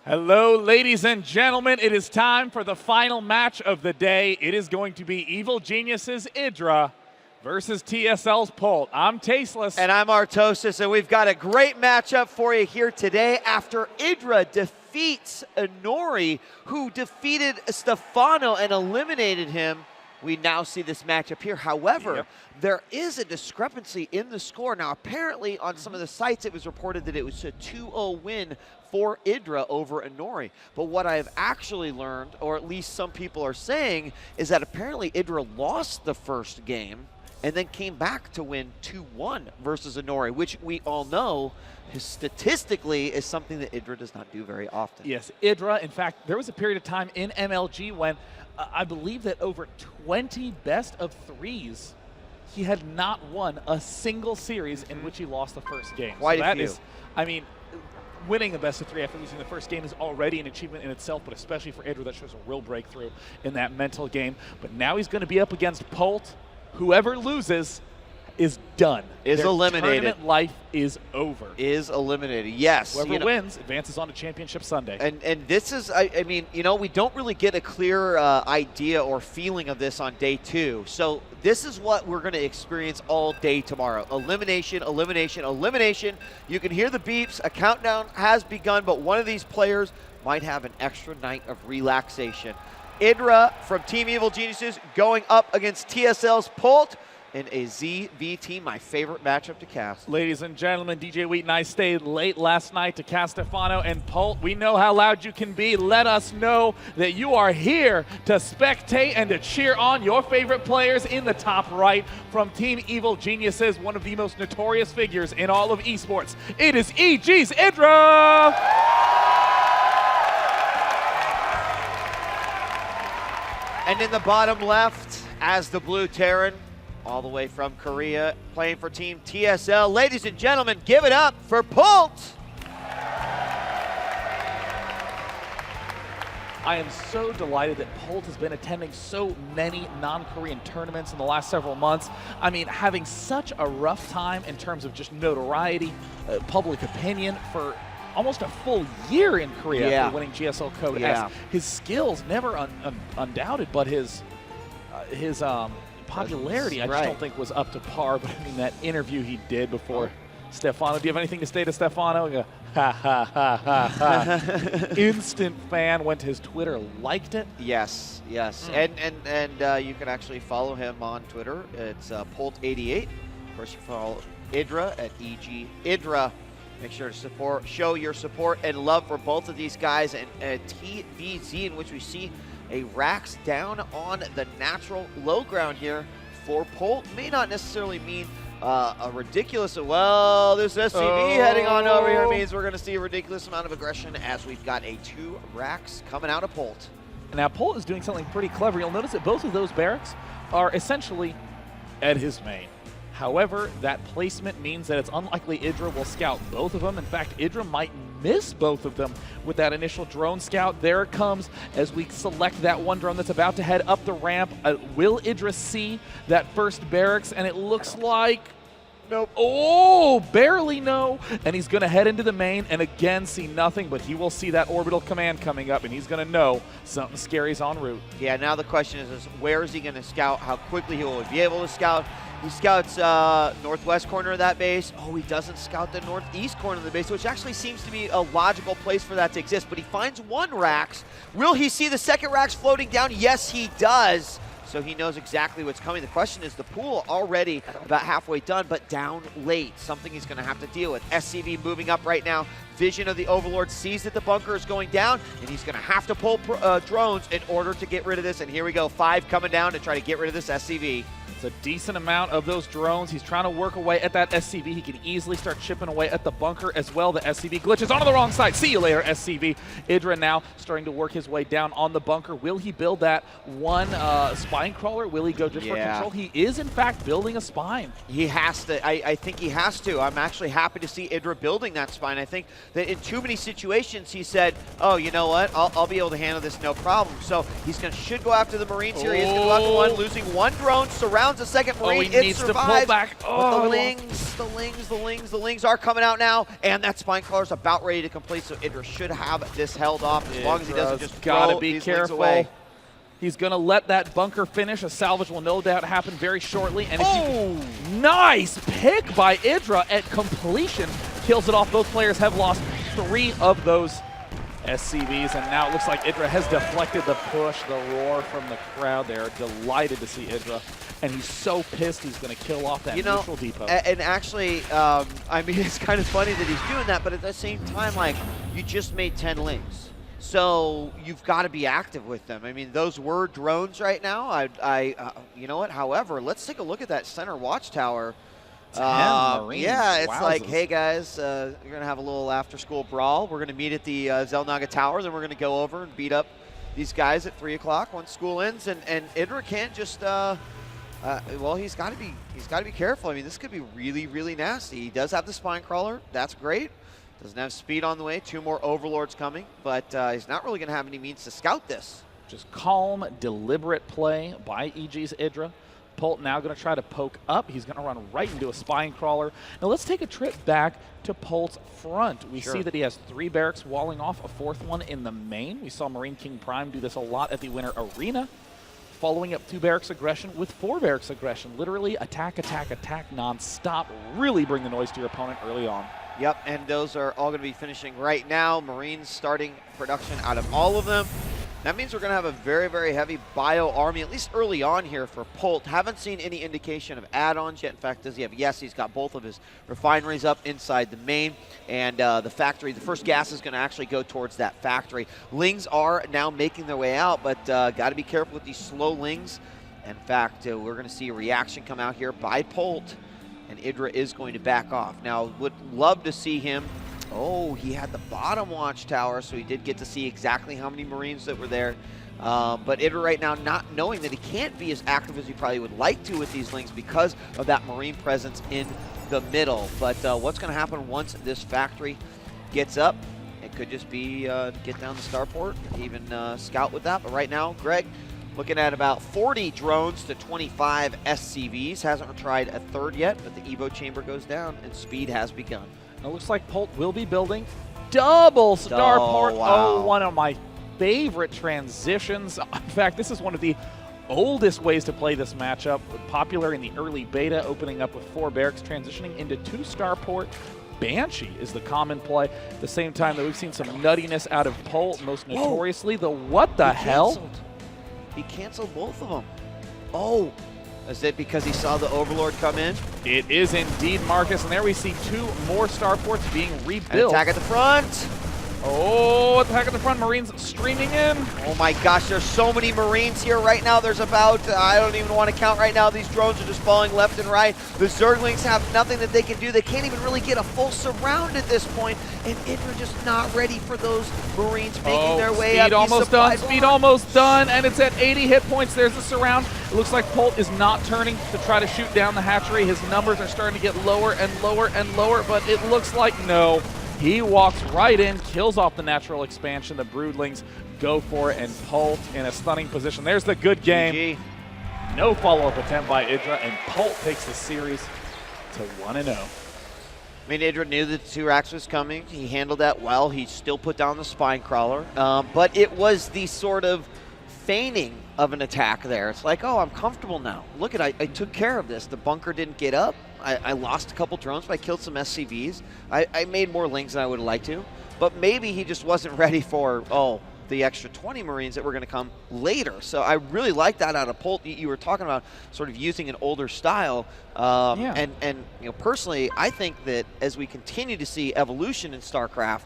Hello, ladies and gentlemen. It is time for the final match of the day. It is going to be Evil Genius's Idra versus TSL's Polt. I'm Tasteless. And I'm Artosis, and we've got a great matchup for you here today after Idra defeats Inori, who defeated Stefano and eliminated him. We now see this matchup here. However, there is a discrepancy in the score. Now, apparently on some of the sites, it was reported that it was a 2-0 win for Idra over Inori. But what I have actually learned, or at least some people are saying, is that apparently Idra lost the first game and then came back to win 2-1 versus Inori, which we all know statistically is something that Idra does not do very often. Yes, Idra, in fact, there was a period of time in MLG when I believe that over 20 best of threes, he had not won a single series in which he lost the first game. Quite so a few. Is, I mean, winning a best of three after losing the first game is already an achievement in itself, but especially for Idra, that shows a real breakthrough in that mental game. But now he's going to be up against Polt. Whoever loses is done. Is Their eliminated. Tournament life is over. Is eliminated, yes. Whoever wins advances on to Championship Sunday. And this is, I mean, you know, we don't really get a clear idea or feeling of this on day 2. So this is what we're going to experience all day tomorrow. Elimination, elimination, elimination. You can hear the beeps. A countdown has begun, but one of these players might have an extra night of relaxation. Idra from Team Evil Geniuses going up against TSL's Polt in a ZV team, my favorite matchup to cast. Ladies and gentlemen, DJ Wheat and I stayed late last night to cast Stefano and Polt. We know how loud you can be. Let us know that you are here to spectate and to cheer on your favorite players in the top right from Team Evil Geniuses, one of the most notorious figures in all of esports. It is EG's Idra! And in the bottom left, as the Blue Terran, all the way from Korea, playing for Team TSL. Ladies and gentlemen, give it up for Polt. I am so delighted that Polt has been attending so many non-Korean tournaments in the last several months. I mean, having such a rough time in terms of just notoriety, public opinion for almost a full year in Korea after winning GSL Code S. His skills never undoubted, but his popularity, I just don't think was up to par. But I mean, that interview he did before Stefano. Do you have anything to say to Stefano? Go, ha, ha, ha, ha, ha. Instant fan, went to his Twitter, liked it. Yes, yes. And you can actually follow him on Twitter. It's Polt88. Of course, you follow Idra at EGIdra. Make sure to show your support and love for both of these guys. And TVZ, in which we see a Rax down on the natural low ground here for Polt. May not necessarily mean a ridiculous, well, this SCV heading on over here means we're going to see a ridiculous amount of aggression as we've got a 2 Rax coming out of Polt. Now, Polt is doing something pretty clever. You'll notice that both of those barracks are essentially at his main. However, that placement means that it's unlikely Idra will scout both of them. In fact, Idra might miss both of them with that initial drone scout. There it comes as we select that one drone that's about to head up the ramp. Will Idra see that first barracks? And it looks like, nope. Oh, barely no. And he's going to head into the main and again see nothing, but he will see that orbital command coming up and he's going to know something scary's en route. Yeah, now the question is where is he going to scout? How quickly he will be able to scout? He scouts northwest corner of that base. Oh, he doesn't scout the northeast corner of the base, which actually seems to be a logical place for that to exist. But he finds one Rax. Will he see the second Rax floating down? Yes, he does. So he knows exactly what's coming. The question is the pool already about halfway done, but down late. Something he's going to have to deal with. SCV moving up right now. Vision of the Overlord sees that the bunker is going down, and he's going to have to pull drones in order to get rid of this. And here we go, 5 coming down to try to get rid of this SCV. It's a decent amount of those drones. He's trying to work away at that SCV. He can easily start chipping away at the bunker as well. The SCV glitches onto the wrong side. See you later, SCV. Idra now starting to work his way down on the bunker. Will he build that one spine crawler? Will he go just for control? He is, in fact, building a spine. He has to. I think he has to. I'm actually happy to see Idra building that spine. I think that in too many situations he said, oh, you know what? I'll be able to handle this no problem. So he's should go after the Marines here. He is going to go after one, losing one drone, surrounded downs a second Marine. he it needs survives. to pull back. But the lings are coming out now, and that spine crawler's about ready to complete, so Idra should have this held off as long as he doesn't just gotta throw be these careful. lings away. He's going to let that bunker finish. A salvage will no doubt happen very shortly. And if nice pick by Idra at completion. Kills it off. Both players have lost 3 of those SCVs, and now it looks like Idra has deflected the push, the roar from the crowd. They're delighted to see Idra, and he's so pissed he's going to kill off that neutral depot. And actually, I mean, it's kind of funny that he's doing that, but at the same time, like, you just made 10 lings. So you've got to be active with them. I mean, those were drones right now. You know what? However, let's take a look at that center watchtower. 10 Marines. Yeah, it's like, Wowzers. hey guys, you're gonna have a little after-school brawl. We're gonna meet at the Zelnaga Tower, then we're gonna go over and beat up these guys at 3 o'clock once school ends. And Idra can't just, well, he's got to be careful. I mean, this could be really, really nasty. He does have the spine crawler. That's great. Doesn't have speed on the way. 2 more overlords coming, but he's not really gonna have any means to scout this. Just calm, deliberate play by EGIdra. Polt now going to try to poke up. He's going to run right into a spine crawler. Now let's take a trip back to Polt's front. We see that he has 3 barracks walling off, a 4th one in the main. We saw Marine King Prime do this a lot at the Winter Arena, following up 2 barracks aggression with 4 barracks aggression. Literally attack, attack, attack nonstop. Really bring the noise to your opponent early on. Yep, and those are all going to be finishing right now. Marines starting production out of all of them. That means we're going to have a very, very heavy bio army, at least early on here for Polt. Haven't seen any indication of add-ons yet. In fact, does he have? Yes, he's got both of his refineries up inside the main. And the factory, the first gas is going to actually go towards that factory. Lings are now making their way out, but got to be careful with these slow lings. In fact, we're going to see a reaction come out here by Polt, and Idra is going to back off. Now, would love to see him. Oh, he had the bottom watchtower, so he did get to see exactly how many Marines that were there. But Idra right now not knowing that he can't be as active as he probably would like to with these lings because of that Marine presence in the middle. But what's going to happen once this factory gets up? It could just be get down the starport, even scout with that. But right now, Greg, looking at about 40 drones to 25 SCVs. Hasn't tried a 3rd yet, but the Evo chamber goes down and speed has begun. It looks like Polt will be building double starport. wow. Oh, one of my favorite transitions. In fact, this is one of the oldest ways to play this matchup. Popular in the early beta, opening up with 4 barracks, transitioning into 2 starport. Banshee is the common play. At the same time that we've seen some nuttiness out of Polt, most notoriously the what the hell? He canceled both of them. Oh. Is it because he saw the Overlord come in? It is indeed, Marcus, and there we see 2 more starports being rebuilt. An attack at the front. Oh, attack at the front, Marines streaming in. Oh my gosh, there's so many Marines here right now. There's about, I don't even want to count right now. These drones are just falling left and right. The Zerglings have nothing that they can do. They can't even really get a full surround at this point. And Idra just not ready for those Marines making their way up. Speed almost done, speed almost done, and it's at 80 hit points. There's the surround. It looks like Polt is not turning to try to shoot down the hatchery. His numbers are starting to get lower and lower and lower, but it looks like no. He walks right in, kills off the natural expansion. The Broodlings go for it, and Polt in a stunning position. There's the good game. GG. No follow-up attempt by Idra, and Polt takes the series to 1-0. I mean, Idra knew that the 2 racks was coming. He handled that well. He still put down the spine crawler. But it was the sort of feigning of an attack there. It's like, oh, I'm comfortable now. Look at I took care of this. The bunker didn't get up. I lost a couple drones, but I killed some SCVs. I made more lings than I would have liked to. But maybe he just wasn't ready for, the extra 20 Marines that were going to come later. So I really like that out of Polt. You were talking about sort of using an older style. And you know, personally, I think that as we continue to see evolution in StarCraft,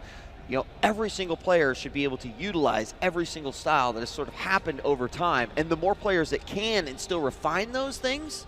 you know, every single player should be able to utilize every single style that has sort of happened over time. And the more players that can and still refine those things,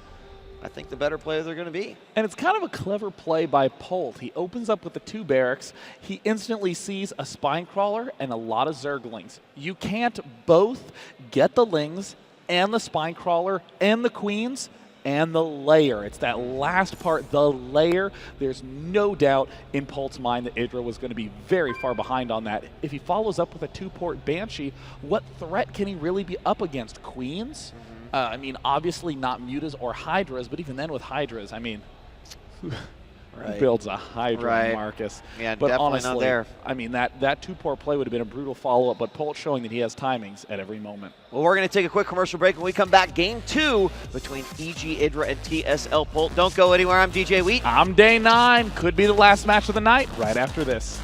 I think the better player they're going to be. And it's kind of a clever play by Polt. He opens up with the 2 barracks. He instantly sees a spine crawler and a lot of Zerglings. You can't both get the lings and the spine crawler and the queens and the layer. It's that last part, the layer. There's no doubt in Polt's mind that Idra was going to be very far behind on that. If he follows up with a 2-port Banshee, what threat can he really be up against? Queens? I mean, obviously not Mutas or Hydras, but even then with Hydras, I mean, who builds a Hydra, Marcus? Yeah, but definitely honestly, not there. I mean, that two-port play would have been a brutal follow-up, but Polt showing that he has timings at every moment. Well, we're going to take a quick commercial break. When we come back, game 2 between EGIdra and TSL Polt. Don't go anywhere. I'm DJ Wheat. I'm Day 9. Could be the last match of the night right after this.